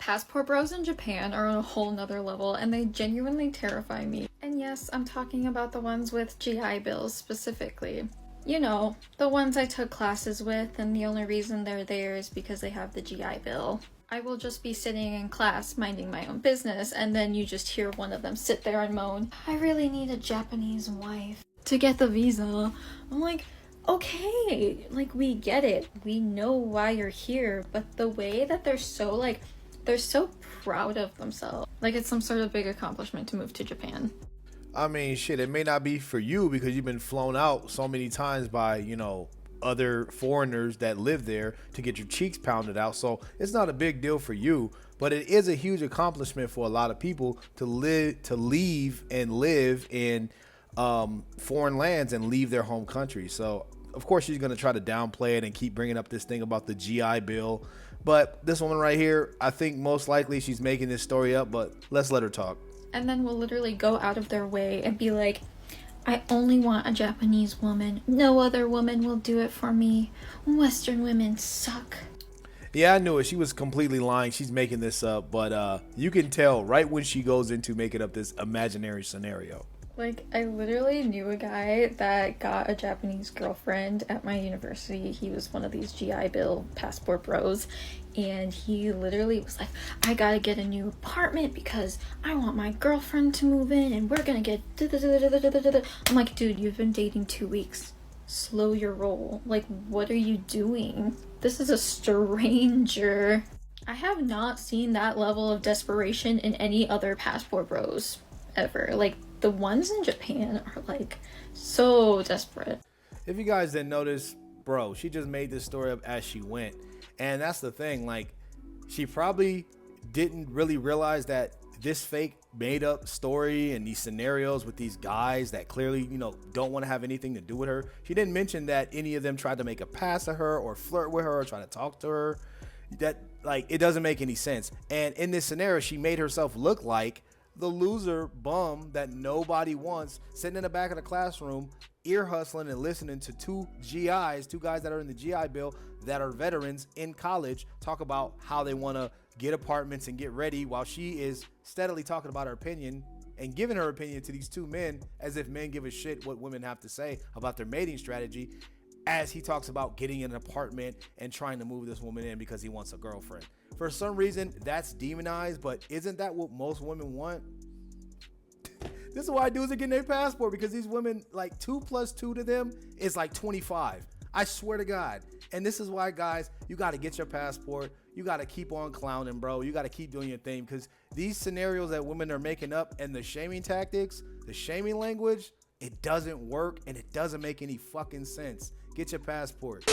passport bros in Japan are on a whole nother level, and they genuinely terrify me. And yes, I'm talking about the ones with GI Bills specifically. You know, the ones I took classes with, and the only reason they're there is because they have the GI Bill. I will just be sitting in class minding my own business, and then you just hear one of them sit there and moan, "I really need a Japanese wife to get the visa." I'm like, okay, like, we get it. We know why you're here, but the way that they're so proud of themselves. Like it's some sort of big accomplishment to move to Japan. I mean, shit, it may not be for you because you've been flown out so many times by, you know, other foreigners that live there to get your cheeks pounded out. So it's not a big deal for you, but it is a huge accomplishment for a lot of people to leave and live in foreign lands and leave their home country. So of course she's going to try to downplay it and keep bringing up this thing about the GI Bill. But this woman right here, I think most likely she's making this story up, but let's let her talk. And then will literally go out of their way and be like, "I only want a Japanese woman. No other woman will do it for me. Western women suck." Yeah, I knew it. She was completely lying. She's making this up, but you can tell right when she goes into making up this imaginary scenario. Like, I literally knew a guy that got a Japanese girlfriend at my university. He was one of these GI Bill passport bros, and he literally was like, "I gotta get a new apartment because I want my girlfriend to move in, and we're gonna get da-da-da-da-da-da-da-da." I'm like, dude, you've been dating 2 weeks. Slow your roll. Like, what are you doing? This is a stranger. I have not seen that level of desperation in any other passport bros ever. Like, the ones in Japan are like so desperate. If you guys didn't notice, bro, she just made this story up as she went. And that's the thing, like, she probably didn't really realize that this fake made up story and these scenarios with these guys that clearly, you know, don't want to have anything to do with her. She didn't mention that any of them tried to make a pass at her or flirt with her or try to talk to her. That, like, it doesn't make any sense. And in this scenario, she made herself look like the loser bum that nobody wants, sitting in the back of the classroom, ear hustling and listening to two guys that are in the GI Bill that are veterans in college talk about how they want to get apartments and get ready, while she is steadily talking about her opinion and giving her opinion to these two men as if men give a shit what women have to say about their mating strategy, as he talks about getting an apartment and trying to move this woman in because he wants a girlfriend. For some reason, that's demonized, but isn't that what most women want? This is why dudes are getting their passport, because these women, like, 2 + 2 to them is like 25. I swear to God. And this is why, guys, you got to get your passport. You got to keep on clowning, bro. You got to keep doing your thing, because these scenarios that women are making up and the shaming tactics, the shaming language, it doesn't work and it doesn't make any fucking sense. Get your passport.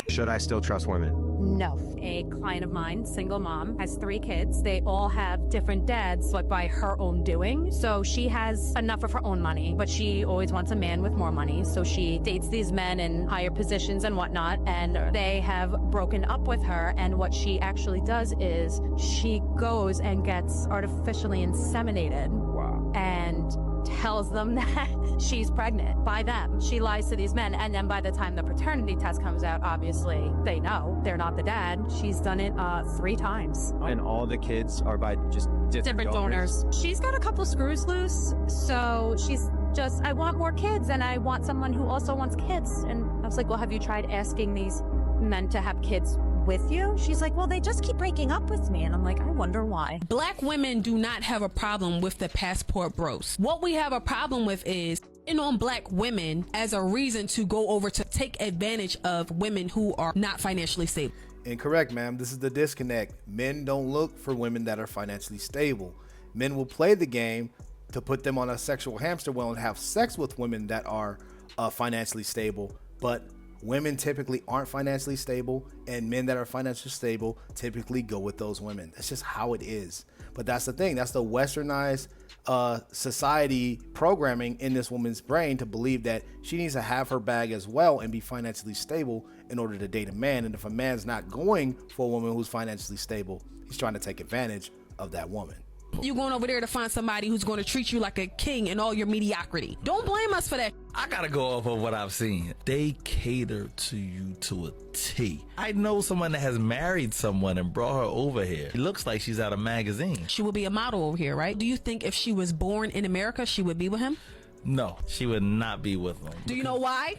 Should I still trust women? No. A client of mine, single mom, has 3 kids. They all have different dads, but by her own doing. So she has enough of her own money, but she always wants a man with more money. So she dates these men in higher positions and whatnot, and they have broken up with her. And what she actually does is she goes and gets artificially inseminated. Wow. And tells them that she's pregnant by them. She lies to these men, and then by the time the paternity test comes out, obviously they know they're not the dad. She's done it 3 times. And all the kids are by just Different donors. She's got a couple screws loose, so she's just, "I want more kids, and I want someone who also wants kids." And I was like, "Well, have you tried asking these men to have kids with you?" She's like, "Well, they just keep breaking up with me." And I'm like, I wonder why. Black women do not have a problem with the passport bros. What we have a problem with is on black women as a reason to go over to take advantage of women who are not financially stable. Incorrect, ma'am. This is the disconnect. Men don't look for women that are financially stable. Men will play the game to put them on a sexual hamster wheel and have sex with women that are financially stable, but women typically aren't financially stable, and men that are financially stable typically go with those women. That's just how it is. But that's the thing. That's the westernized society programming in this woman's brain, to believe that she needs to have her bag as well and be financially stable in order to date a man. And if a man's not going for a woman who's financially stable, he's trying to take advantage of that woman. people. You're going over there to find somebody who's going to treat you like a king in all your mediocrity. Don't blame us for that. I gotta go off of what I've seen. They cater to you to a T. I know someone that has married someone and brought her over here. It looks like she's out of magazine. She would be a model over here, right? Do you think if she was born in America, she would be with him? No, she would not be with him. Do you know why?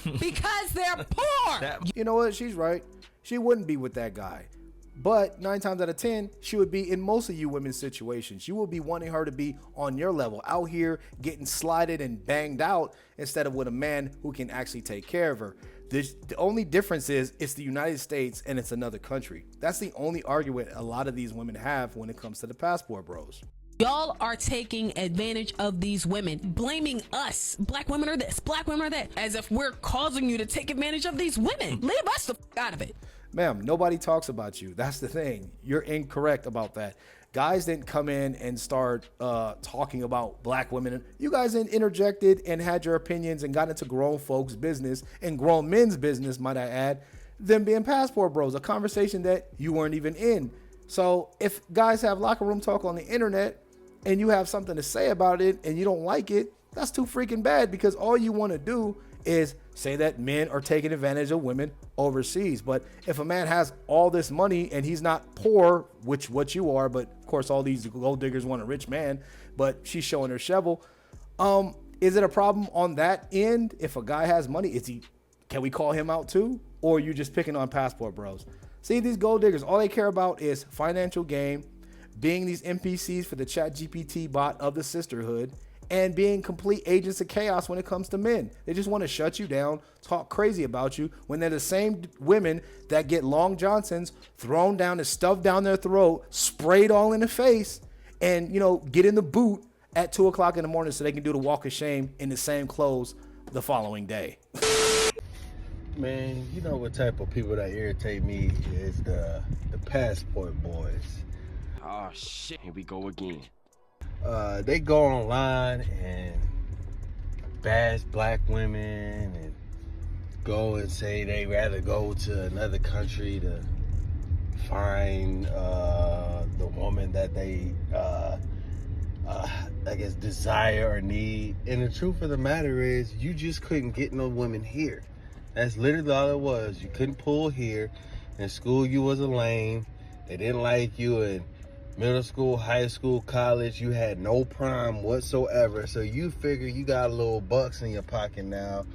Because they're poor. You know what? She's right. She wouldn't be with that guy. But 9 times out of 10, she would be in most of you women's situations. You will be wanting her to be on your level, out here getting slided and banged out instead of with a man who can actually take care of her. The only difference is it's the United States and it's another country. That's the only argument a lot of these women have when it comes to the passport bros. Y'all are taking advantage of these women, blaming us. Black women are this, black women are that, as if we're causing you to take advantage of these women. Leave us the out of it. Ma'am, nobody talks about you. That's the thing. You're incorrect about that. Guys didn't come in and start talking about black women. You guys interjected and had your opinions and got into grown folks' business and grown men's business, might I add, them being passport bros, a conversation that you weren't even in. So if guys have locker room talk on the internet and you have something to say about it and you don't like it, that's too freaking bad, because all you want to do is say that men are taking advantage of women overseas. But if a man has all this money and he's not poor, which what you are, but of course all these gold diggers want a rich man, but she's showing her shovel. Is it a problem on that end? If a guy has money, can we call him out too? Or are you just picking on passport bros? See, these gold diggers, all they care about is financial gain, being these NPCs for the ChatGPT bot of the sisterhood, and being complete agents of chaos when it comes to men. They just want to shut you down, talk crazy about you, when they're the same women that get Long Johnsons thrown down and stuffed down their throat, sprayed all in the face, and, you know, get in the boot at 2 o'clock in the morning so they can do the walk of shame in the same clothes the following day. Man, you know what type of people that irritate me is the passport boys. Oh shit, here we go again. They go online and bash black women and go and say they rather go to another country to find the woman that they I guess desire or need. And the truth of the matter is, you just couldn't get no women here. That's literally all it was. You couldn't pull here. In school, you was a lame. They didn't like you in middle school, high school, college. You had no prime whatsoever. So you figure you got a little bucks in your pocket now.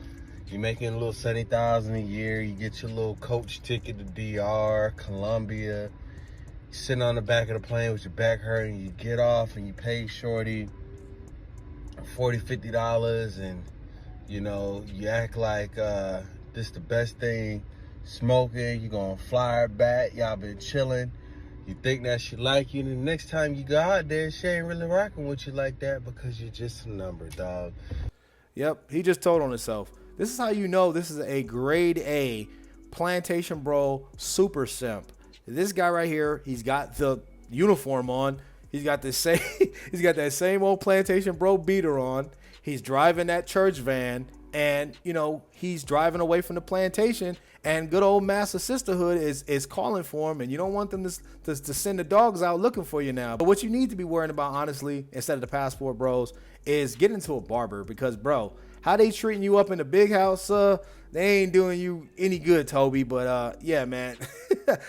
You're making a little 70,000 a year. You get your little coach ticket to DR, Colombia. You're sitting on the back of the plane with your back hurting. You get off and you pay shorty $40, $50, and you know, you act like this the best thing smoking. You gonna fly her back. Y'all been chilling. You think that she like you, and the next time you go out there, she ain't really rocking with you like that because you're just a number, dog. Yep, he just told on himself. This is how you know this is a grade A plantation bro super simp. This guy right here, he's got the uniform on. He's got the same he's got that same old plantation bro beater on. He's driving that church van, and you know, he's driving away from the plantation, and good old Master Sisterhood is calling for him, and you don't want them to send the dogs out looking for you now. But what you need to be worrying about, honestly, instead of the passport bros, is getting to a barber, because bro, how they treating you up in the big house, they ain't doing you any good, Toby. But yeah, man,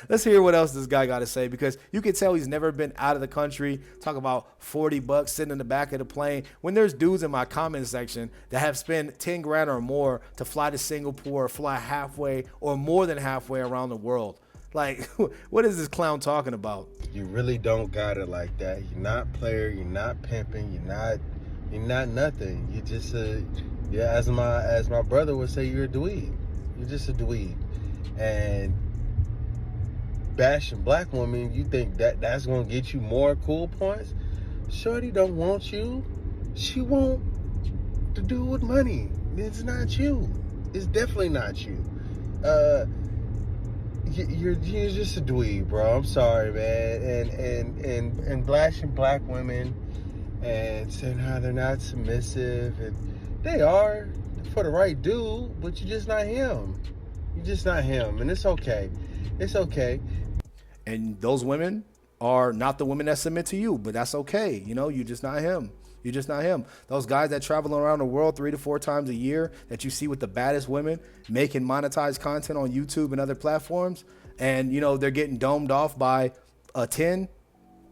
let's hear what else this guy got to say, because you can tell he's never been out of the country. Talk about $40 sitting in the back of the plane, when there's dudes in my comment section that have spent 10 grand or more to fly to Singapore, fly halfway or more than halfway around the world. Like, what is this clown talking about? You really don't got it like that. You're not player. You're not pimping. You're not nothing. You just yeah, as my brother would say, you're a dweeb. You're just a dweeb. And bashing black women, you think that's gonna get you more cool points? Shorty don't want you. She want to do with money. It's not you. It's definitely not you. You're just a dweeb, bro. I'm sorry, man. And bashing black women and saying how they're not submissive, and they are for the right dude, but you're just not him. You're just not him, and it's okay. It's okay. And those women are not the women that submit to you, but that's okay. You know, you're just not him. You're just not him. Those guys that travel around the world 3 to 4 times a year that you see with the baddest women making monetized content on YouTube and other platforms, and, you know, they're getting domed off by a 10,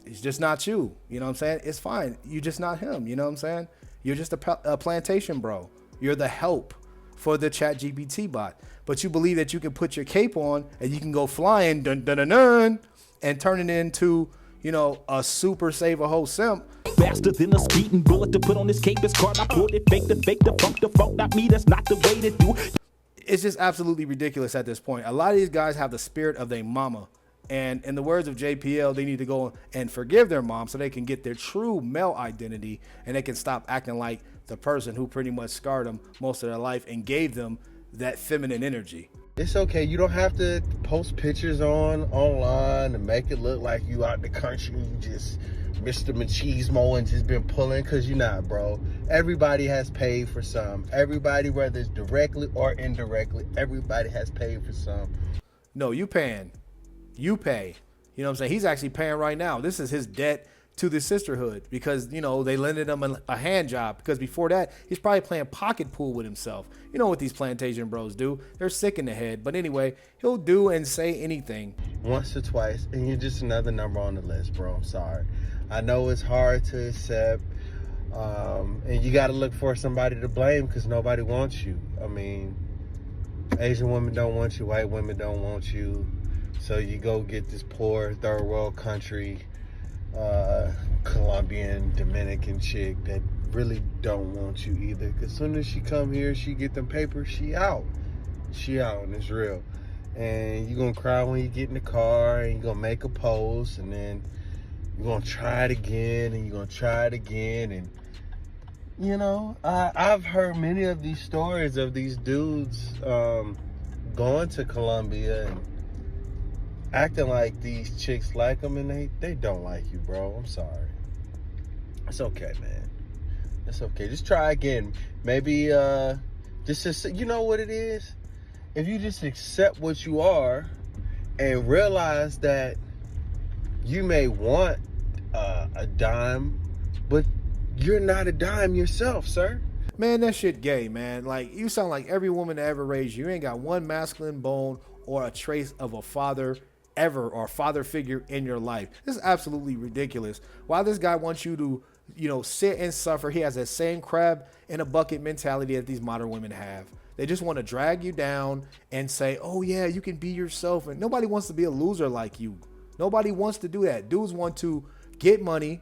it's just not you. You know what I'm saying? It's fine. You're just not him. You know what I'm saying? You're just a plantation bro. You're the help for the ChatGPT bot. But you believe that you can put your cape on and you can go flying dun, dun, dun, dun, and turn it into, you know, a super save a whole simp. Faster than a speeding bullet to put on this cape is card. I pulled it fake, the funk, not me. That's not the way to do. It's just absolutely ridiculous at this point. A lot of these guys have the spirit of their mama. And in the words of JPL, they need to go and forgive their mom so they can get their true male identity and they can stop acting like the person who pretty much scarred them most of their life and gave them that feminine energy. It's okay. You don't have to post pictures online and make it look like you out the country. You just Mr. Machismo and just been pulling, because you're not, bro. Everybody has paid for some. Everybody, whether it's directly or indirectly, everybody has paid for some. No, you paying. You pay. You know what I'm saying? He's actually paying right now. This is his debt to the sisterhood because, you know, they lended him a hand job, because before that, he's probably playing pocket pool with himself. You know what these plantation bros do. They're sick in the head. But anyway, he'll do and say anything. Once or twice, and you're just another number on the list, bro. I'm sorry. I know it's hard to accept, and you got to look for somebody to blame because nobody wants you. I mean, Asian women don't want you. White women don't want you. So you go get this poor third world country, Colombian, Dominican chick that really don't want you either. Because as soon as she come here, she get them papers, she out. She out, and it's real. And you're going to cry when you get in the car, and you're going to make a post, and then you're going to try it again, and you're going to try it again. And, you know, I've heard many of these stories of these dudes going to Colombia and acting like these chicks like them, and they don't like you, bro. I'm sorry. It's okay, man. It's okay. Just try again. Maybe just you know what it is? If you just accept what you are and realize that you may want a dime, but you're not a dime yourself, sir. Man, that shit gay, man. Like, you sound like every woman that ever raised you. You ain't got one masculine bone or a trace of a father ever, or father figure in your life. This is absolutely ridiculous. Why this guy wants you to, you know, sit and suffer. He has that same crab in a bucket mentality that these modern women have. They just want to drag you down and say, oh yeah, you can be yourself. And nobody wants to be a loser like you. Nobody wants to do that. Dudes want to get money,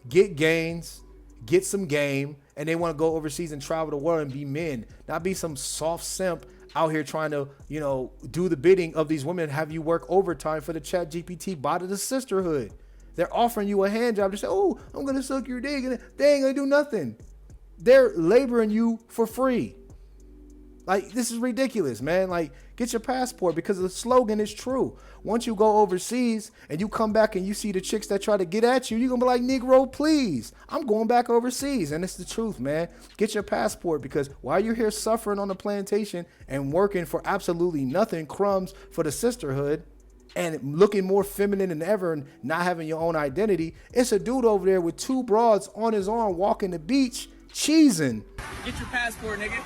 get gains, get some game, and they want to go overseas and travel the world and be men, not be some soft simp out here trying to, you know, do the bidding of these women and have you work overtime for the ChatGPT bot of the sisterhood. They're offering you a hand job to say, oh, I'm going to suck your dick. And they ain't going to do nothing. They're laboring you for free. Like, this is ridiculous, man. Like, get your passport, because the slogan is true. Once you go overseas and you come back and you see the chicks that try to get at you, you're going to be like, Negro, please, I'm going back overseas. And it's the truth, man. Get your passport, because while you're here suffering on the plantation and working for absolutely nothing, crumbs for the sisterhood, and looking more feminine than ever and not having your own identity, it's a dude over there with 2 broads on his arm walking the beach, cheesing. Get your passport, nigga.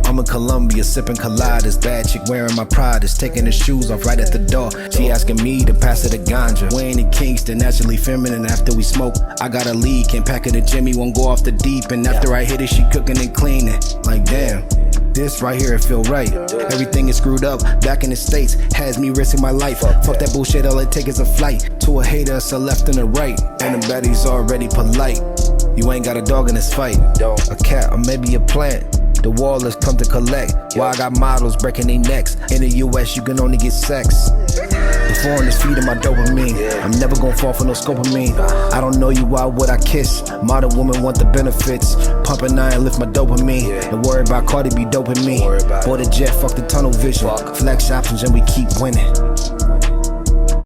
I'm in Colombia sipping coladas, bad chick wearing my Pradas, taking her shoes off right at the door. She asking me to pass her the ganja. Wayne in Kingston, naturally feminine after we smoke. I got a leak, can't pack her to Jimmy, won't go off the deep. And after I hit it, she cooking and cleaning. Like damn, this right here, it feel right. Everything is screwed up, back in the States, has me risking my life. Fuck that bullshit, all it take is a flight. To a hater, it's a left and a right. And the baddie's already polite. You ain't got a dog in this fight. A cat or maybe a plant. The wall has come to collect. While I got models breaking their necks. In the US, you can only get sex. The foreign is feeding my dopamine. I'm never gonna fall for no scopamine. I don't know you, why would I kiss? Modern women want the benefits. Pumping iron, lift my dopamine. Don't worry about Cardi B doping me. Board a jet, fuck the tunnel vision. Flex options and we keep winning.